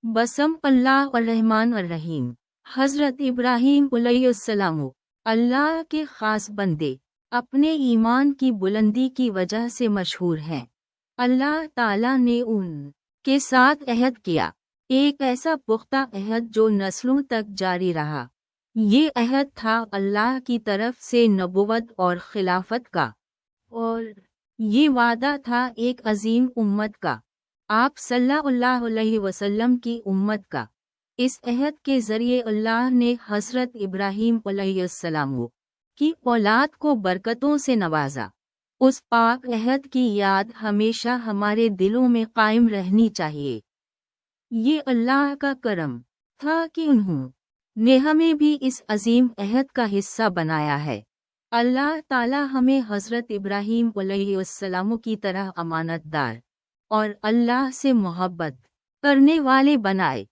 बसम अल्लाह और रहमान और रहीम। हज़रत इब्राहीम अलैहिस्सलाम अल्लाह के ख़ास बंदे अपने ईमान की बुलंदी की वजह से मशहूर हैं। अल्लाह ताला ने उनके साथ अहद किया, एक ऐसा पुख्ता अहद जो नस्लों तक जारी रहा। ये अहद था अल्लाह की तरफ से नबुवत और खिलाफत का, और ये वादा था एक अजीम उम्मत का, आप सल्लल्लाहु अलैहि वसल्लम की उम्मत का। इस अहद के ज़रिए अल्लाह ने हज़रत इब्राहीम अलैहिस्सलाम की औलाद को बरकतों से नवाजा। उस पाक अहद की याद हमेशा हमारे दिलों में कायम रहनी चाहिए। ये अल्लाह का करम था कि उन्होंने हमें भी इस अजीम अहद का हिस्सा बनाया है। अल्लाह ताला हमें हज़रत इब्राहीम अलैहिस्सलाम की तरह अमानतदार और अल्लाह से मोहब्बत करने वाले बनाए।